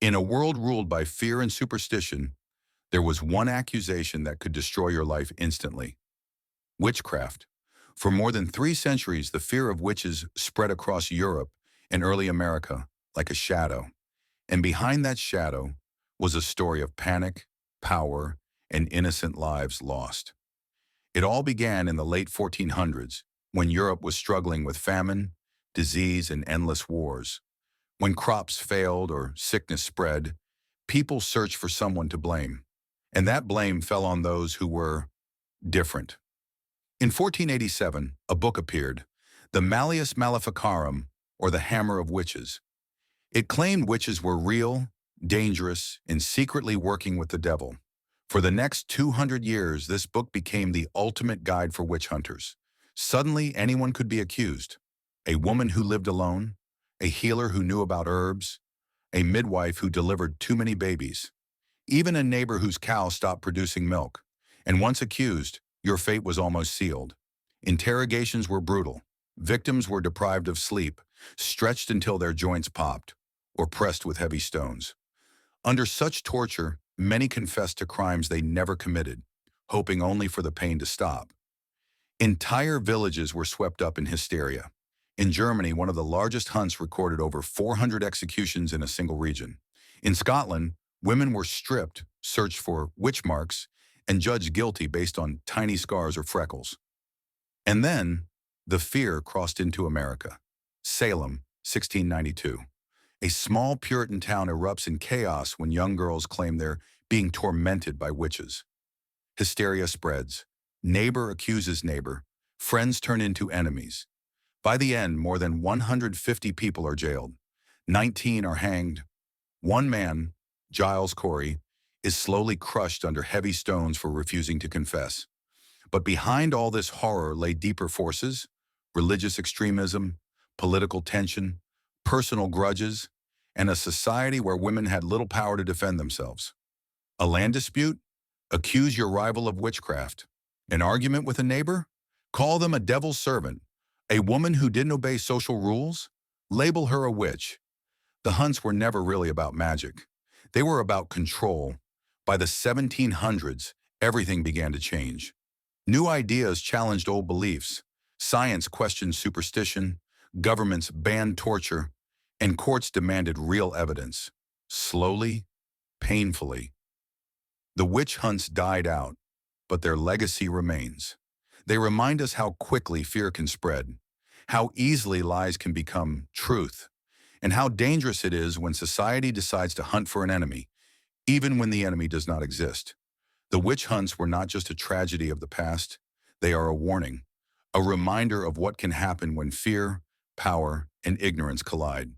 In a world ruled by fear and superstition, there was one accusation that could destroy your life instantly: witchcraft. For more than 3 centuries, the fear of witches spread across Europe and early America like a shadow. And behind that shadow was a story of panic, power, and innocent lives lost. It all began in the late 1400s, when Europe was struggling with famine, disease, and endless wars. When crops failed or sickness spread, people searched for someone to blame. And that blame fell on those who were different. In 1487, a book appeared, the Malleus Maleficarum, or the Hammer of Witches. It claimed witches were real, dangerous, and secretly working with the devil. For the next 200 years, this book became the ultimate guide for witch hunters. Suddenly, anyone could be accused. A woman who lived alone, a healer who knew about herbs, a midwife who delivered too many babies, even a neighbor whose cow stopped producing milk. And once accused, your fate was almost sealed. Interrogations were brutal. Victims were deprived of sleep, stretched until their joints popped, or pressed with heavy stones. Under such torture, many confessed to crimes they never committed, hoping only for the pain to stop. Entire villages were swept up in hysteria. In Germany, one of the largest hunts recorded over 400 executions in a single region. In Scotland, women were stripped, searched for witch marks, and judged guilty based on tiny scars or freckles. And then, the fear crossed into America. Salem, 1692. A small Puritan town erupts in chaos when young girls claim they're being tormented by witches. Hysteria spreads. Neighbor accuses neighbor. Friends turn into enemies. By the end, more than 150 people are jailed. 19 are hanged. One man, Giles Corey, is slowly crushed under heavy stones for refusing to confess. But behind all this horror lay deeper forces: religious extremism, political tension, personal grudges, and a society where women had little power to defend themselves. A land dispute? Accuse your rival of witchcraft. An argument with a neighbor? Call them a devil's servant. A woman who didn't obey social rules? Label her a witch. The hunts were never really about magic. They were about control. By the 1700s, everything began to change. New ideas challenged old beliefs. Science questioned superstition. Governments banned torture. And courts demanded real evidence. Slowly, painfully. The witch hunts died out, but their legacy remains. They remind us how quickly fear can spread, how easily lies can become truth, and how dangerous it is when society decides to hunt for an enemy, even when the enemy does not exist. The witch hunts were not just a tragedy of the past, they are a warning, a reminder of what can happen when fear, power, and ignorance collide.